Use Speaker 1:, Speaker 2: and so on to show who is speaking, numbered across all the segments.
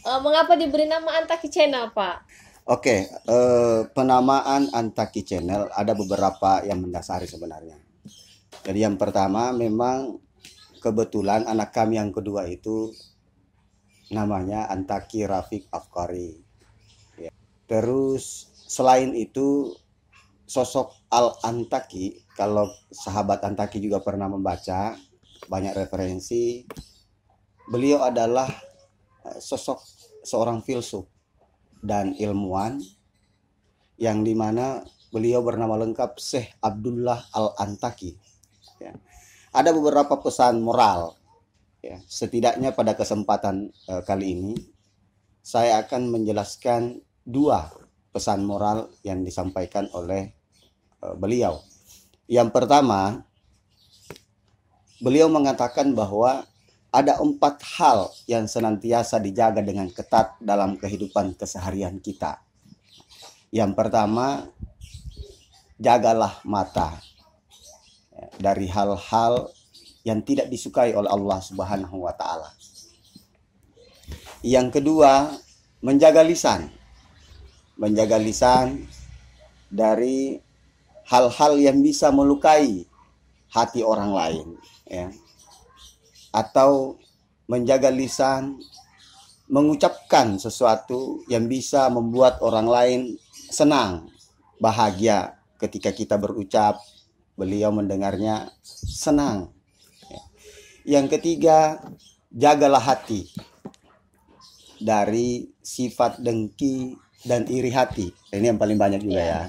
Speaker 1: Mengapa diberi nama Antaki Channel, Pak?
Speaker 2: Oke, penamaan Antaki Channel ada beberapa yang mendasari sebenarnya. Jadi yang pertama memang kebetulan anak kami yang kedua itu namanya Antaki Rafiq Afkari. Ya. Terus selain itu sosok Al-Antaki, kalau sahabat Antaki juga pernah membaca banyak referensi, beliau adalah sosok seorang filsuf dan ilmuwan yang dimana beliau bernama lengkap Syekh Abdullah Al-Antaki. Ya. Ada beberapa pesan moral. Ya. Setidaknya pada kesempatan kali ini saya akan menjelaskan dua pesan moral yang disampaikan oleh beliau. Yang pertama, beliau mengatakan bahwa ada 4 hal yang senantiasa dijaga dengan ketat dalam kehidupan keseharian kita. Yang pertama, jagalah mata dari hal-hal yang tidak disukai oleh Allah Subhanahu wa taala. Yang kedua, menjaga lisan. Menjaga lisan dari hal-hal yang bisa melukai hati orang lain, ya. Atau menjaga lisan mengucapkan sesuatu yang bisa membuat orang lain senang, bahagia ketika kita berucap, beliau mendengarnya senang. Yang ketiga, jagalah hati dari sifat dengki dan iri hati. Ini yang paling banyak juga ya,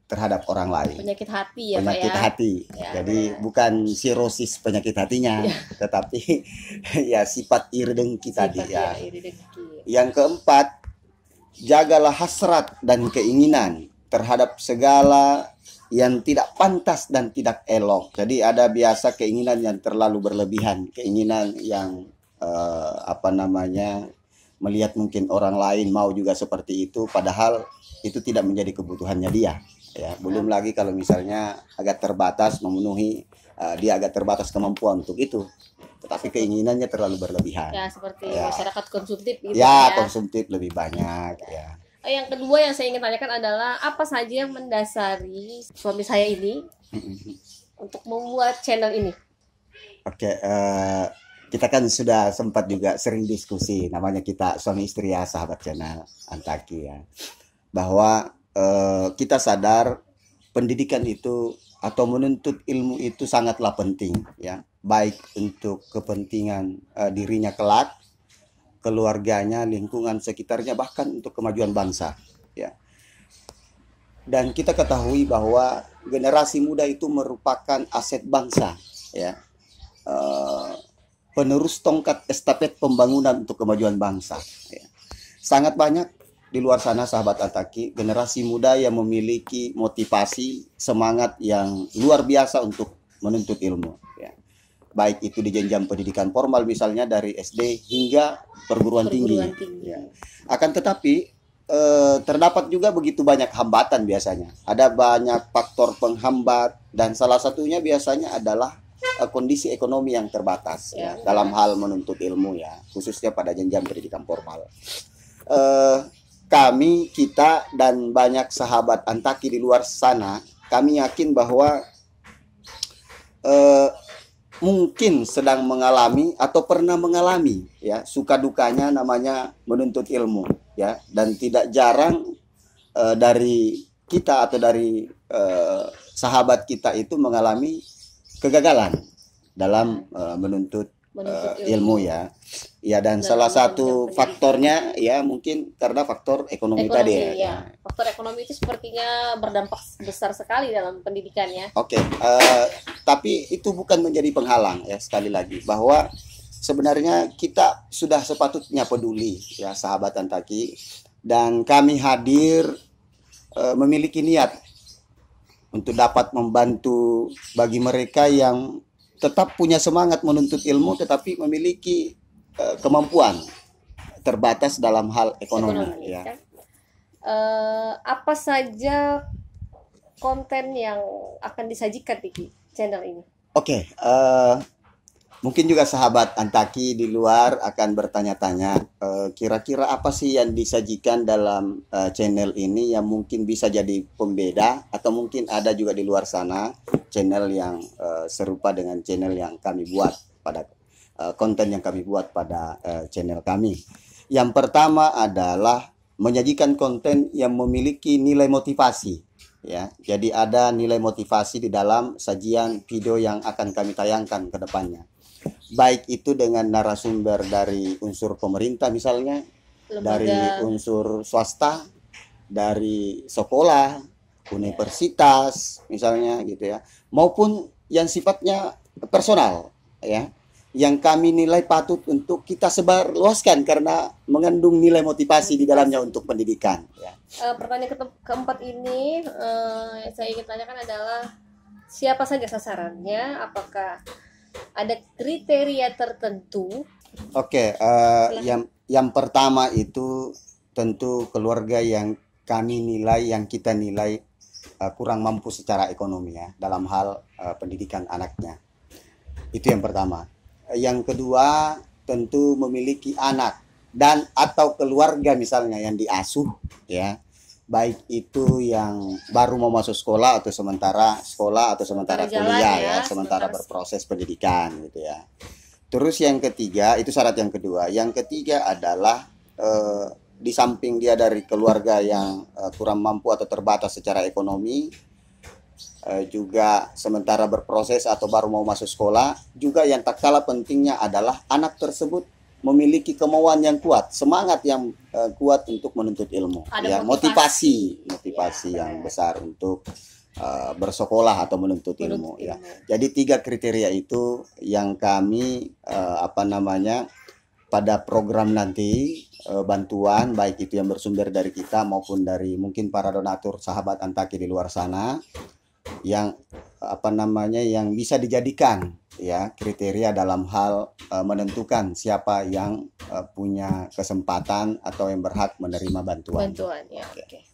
Speaker 2: terhadap orang lain.
Speaker 1: Penyakit hati ya,
Speaker 2: penyakit
Speaker 1: Pak ya.
Speaker 2: hati.
Speaker 1: Ya,
Speaker 2: jadi bukan sirosis penyakit hatinya, tetapi ya sifat iri dengki tadi ya.
Speaker 1: Iri dengki.
Speaker 2: Yang keempat, jagalah hasrat dan keinginan terhadap segala yang tidak pantas dan tidak elok. Jadi ada biasa keinginan yang terlalu berlebihan, keinginan yang melihat mungkin orang lain mau juga seperti itu, padahal itu tidak menjadi kebutuhannya dia. Ya, belum lagi kalau misalnya agak terbatas memenuhi, dia agak terbatas kemampuan untuk itu, tetapi keinginannya terlalu berlebihan.
Speaker 1: Ya, seperti masyarakat konsumtif gitu
Speaker 2: ya. Konsumtif lebih banyak ya.
Speaker 1: Yang kedua yang saya ingin tanyakan adalah apa saja yang mendasari suami saya ini untuk membuat channel ini?
Speaker 2: Oke, kita kan sudah sempat juga sering diskusi, namanya kita suami istri ya, sahabat channel Antaki ya, bahwa kita sadar pendidikan itu atau menuntut ilmu itu sangatlah penting ya, baik untuk kepentingan dirinya kelak, keluarganya, lingkungan sekitarnya, bahkan untuk kemajuan bangsa ya. Dan kita ketahui bahwa generasi muda itu merupakan aset bangsa ya, penerus tongkat estafet pembangunan untuk kemajuan bangsa ya. Sangat banyak di luar sana sahabat Antaki, generasi muda yang memiliki motivasi, semangat yang luar biasa untuk menuntut ilmu ya. Baik itu di jenjang pendidikan formal misalnya dari SD hingga perguruan tinggi. Ya. Akan tetapi terdapat juga begitu banyak hambatan biasanya. Ada banyak faktor penghambat dan salah satunya biasanya adalah kondisi ekonomi yang terbatas ya, dalam hal menuntut ilmu ya, khususnya pada jenjang pendidikan formal. Kita dan banyak sahabat Antaki di luar sana, kami yakin bahwa mungkin sedang mengalami atau pernah mengalami ya suka dukanya namanya menuntut ilmu ya, dan tidak jarang dari kita atau dari sahabat kita itu mengalami kegagalan dalam menuntut ilmu ya. Ya, dan salah satu faktornya ya mungkin karena faktor ekonomi tadi ya.
Speaker 1: Faktor ekonomi itu sepertinya berdampak besar sekali dalam pendidikan ya.
Speaker 2: Oke, tapi itu bukan menjadi penghalang ya, sekali lagi bahwa sebenarnya kita sudah sepatutnya peduli ya sahabat Antaki, dan kami hadir memiliki niat untuk dapat membantu bagi mereka yang tetap punya semangat menuntut ilmu tetapi memiliki kemampuan terbatas dalam hal ekonomi ya.
Speaker 1: Kan? Apa saja konten yang akan disajikan di channel ini?
Speaker 2: Oke, Mungkin juga sahabat Antaki di luar akan bertanya-tanya, kira-kira apa sih yang disajikan dalam channel ini yang mungkin bisa jadi pembeda, atau mungkin ada juga di luar sana channel yang serupa dengan channel yang kami buat pada konten yang kami buat pada channel kami. Yang pertama adalah menyajikan konten yang memiliki nilai motivasi. Ya, jadi ada nilai motivasi di dalam sajian video yang akan kami tayangkan ke depannya. Baik itu dengan narasumber dari unsur pemerintah misalnya, dari unsur swasta, dari sekolah, universitas misalnya gitu ya, maupun yang sifatnya personal ya, yang kami nilai patut untuk kita sebarluaskan karena mengandung nilai motivasi di dalamnya untuk pendidikan ya.
Speaker 1: Pertanyaan keempat ini yang saya ingin tanyakan adalah siapa saja sasarannya, apakah ada kriteria tertentu?
Speaker 2: Oke, yang pertama itu tentu keluarga yang kami nilai, yang kita nilai kurang mampu secara ekonomi ya dalam hal pendidikan anaknya. Itu yang pertama. Yang kedua tentu memiliki anak dan atau keluarga misalnya yang diasuh ya, baik itu yang baru mau masuk sekolah atau sementara sekolah atau sementara kuliah ya, sementara berproses pendidikan gitu ya. Terus yang ketiga, itu syarat yang kedua. Yang ketiga adalah di samping dia dari keluarga yang kurang mampu atau terbatas secara ekonomi, juga sementara berproses atau baru mau masuk sekolah, juga yang tak kalah pentingnya adalah anak tersebut memiliki kemauan yang kuat, semangat yang kuat untuk menuntut ilmu, ya, motivasi ya, yang besar untuk bersekolah atau menuntut ilmu ya. Jadi 3 kriteria itu yang kami pada program nanti bantuan, baik itu yang bersumber dari kita maupun dari mungkin para donatur sahabat Antaki di luar sana, yang yang bisa dijadikan ya kriteria dalam hal menentukan siapa yang punya kesempatan atau yang berhak menerima bantuan.
Speaker 1: Ya. Okay.